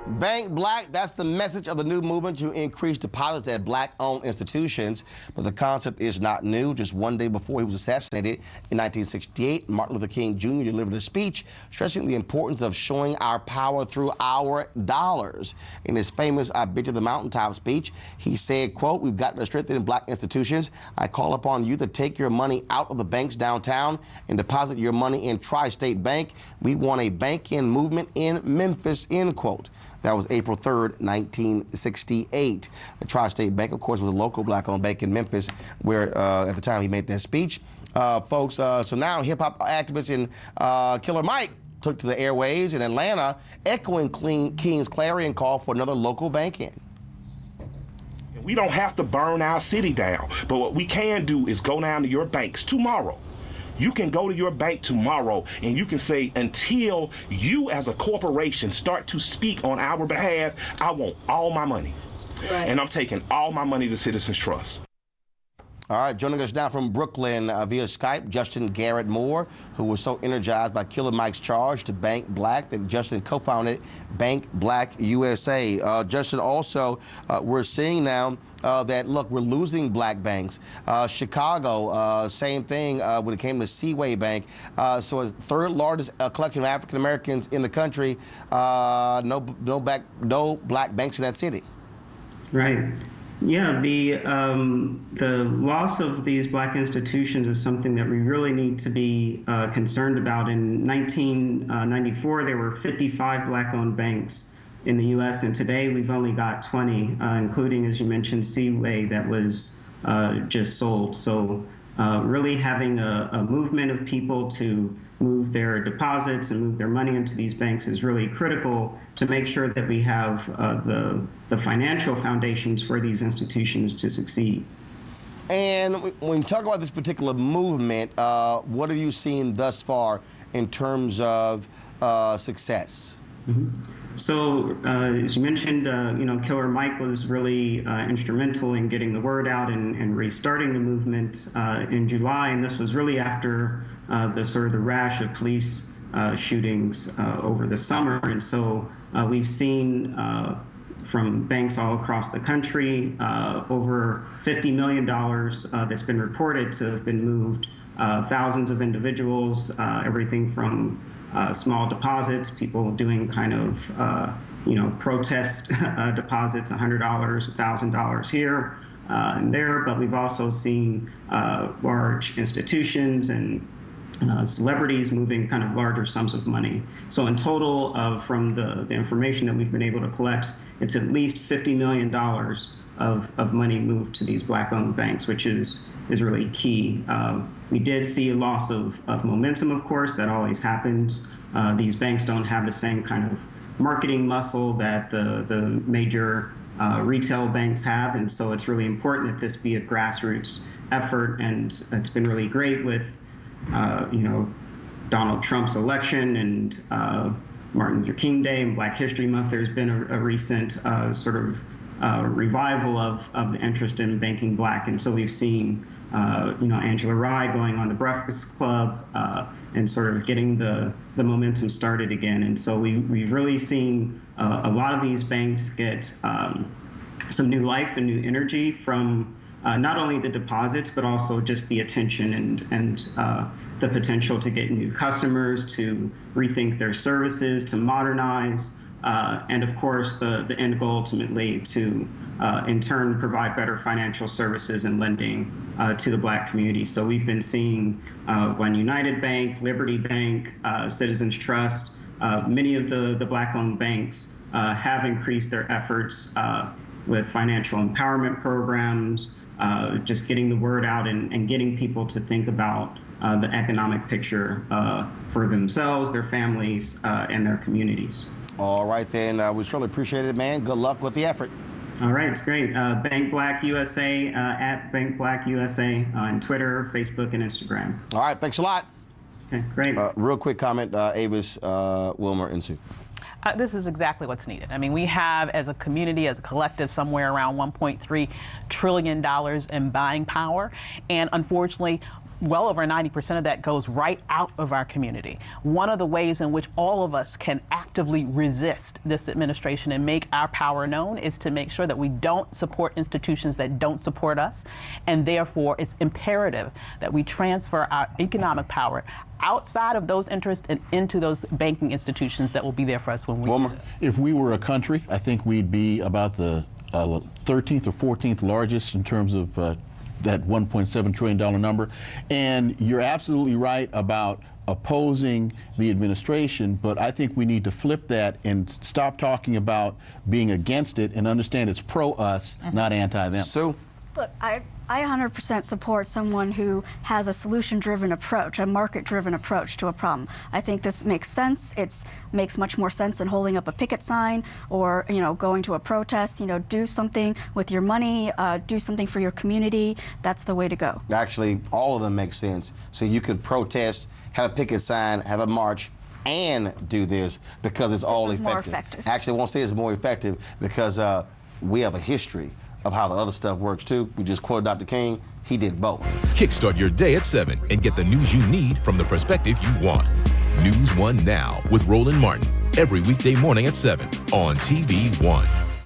Bank Black, that's the message of the new movement to increase deposits at black-owned institutions. But the concept is not new. Just one day before he was assassinated in 1968, Martin Luther King Jr. delivered a speech stressing the importance of showing our power through our dollars. In his famous "I've been to the mountaintop" speech, he said, quote, "We've got to strengthen black institutions. I call upon you to take your money out of the banks downtown and deposit your money in Tri-State Bank. We want a bank-in movement in Memphis," end quote. That was April 3rd, 1968. The Tri-State Bank, of course, was a local black-owned bank in Memphis where, at the time he made that speech. Folks, so now hip-hop activist and Killer Mike took to the airwaves in Atlanta, echoing King's clarion call for another local bank-in. We don't have to burn our city down, but what we can do is go down to your banks tomorrow. You can go to your bank tomorrow and you can say, until you as a corporation start to speak on our behalf, I want all my money. Right. And I'm taking all my money to Citizens Trust. All right, joining us now from Brooklyn via Skype, Justin Garrett Moore, who was so energized by Killer Mike's charge to Bank Black that Justin co-founded Bank Black USA. Justin, also, we're seeing now that, look, we're losing black banks. Chicago, same thing when it came to Seaway Bank. So it's third largest collection of African Americans in the country. No black banks in that city. Right. Yeah, the loss of these black institutions is something that we really need to be concerned about. In 1994, there were 55 black-owned banks in the U.S., and today we've only got 20, including, as you mentioned, Seaway that was just sold. So really having a movement of people to move their deposits and move their money into these banks is really critical to make sure that we have the financial foundations for these institutions to succeed. And when you talk about this particular movement, what have you seen thus far in terms of success? Mm-hmm. So, as you mentioned, Killer Mike was really instrumental in getting the word out and restarting the movement in July, and this was really after the rash of police shootings over the summer. And so we've seen from banks all across the country over $50 million that's been reported to have been moved. Thousands of individuals, everything from small deposits, people doing kind of, protest deposits, $100, $1,000 here and there, but we've also seen large institutions and celebrities moving kind of larger sums of money. So in total, from the information that we've been able to collect, it's at least $50 million of money moved to these black-owned banks, which is really key. We did see a loss of momentum, of course. That always happens. These banks don't have the same kind of marketing muscle that the major retail banks have, and so it's really important that this be a grassroots effort, and it's been really great with Donald Trump's election and Martin Luther King Day and Black History Month. There's been a recent revival of the interest in banking black, and so we've seen Angela Rye going on the Breakfast Club and sort of getting the momentum started again. And so we've really seen a lot of these banks get some new life and new energy from not only the deposits, but also just the attention and the potential to get new customers, to rethink their services, to modernize, and of course the end goal ultimately to in turn provide better financial services and lending to the black community. So we've been seeing One United Bank, Liberty Bank, Citizens Trust, many of the black-owned banks have increased their efforts with financial empowerment programs, just getting the word out and getting people to think about the economic picture for themselves, their families, and their communities. All right, then. We surely appreciate it, man. Good luck with the effort. All right, it's great. Bank Black USA, at Bank Black USA on Twitter, Facebook, and Instagram. All right, thanks a lot. Okay, great. Real quick comment, Avis, Wilmer, and Sue. This is exactly what's needed. I mean, we have, as a community, as a collective, somewhere around $1.3 trillion in buying power. And unfortunately, well over 90% of that goes right out of our community. One of the ways in which all of us can actively resist this administration and make our power known is to make sure that we don't support institutions that don't support us, and therefore it's imperative that we transfer our economic power outside of those interests and into those banking institutions that will be there for us when we need it. If we were a country, I think we'd be about the 13th or 14th largest in terms of that $1.7 trillion number. And you're absolutely right about opposing the administration, but I think we need to flip that and stop talking about being against it and understand it's pro-us, not anti-them. Sue? Look, I 100% support someone who has a solution-driven approach, a market-driven approach to a problem. I think this makes sense. It makes much more sense than holding up a picket sign or, going to a protest. Do something with your money, do something for your community. That's the way to go. Actually, all of them make sense. So you could protest, have a picket sign, have a march, and do this because it's all effective. More effective. Actually, I won't say it's more effective because we have a history of how the other stuff works too. We just quoted Dr. King. He did both. Kickstart your day at 7 and get the news you need from the perspective you want. NewsOne Now with Roland Martin. Every weekday morning at 7 on TV1.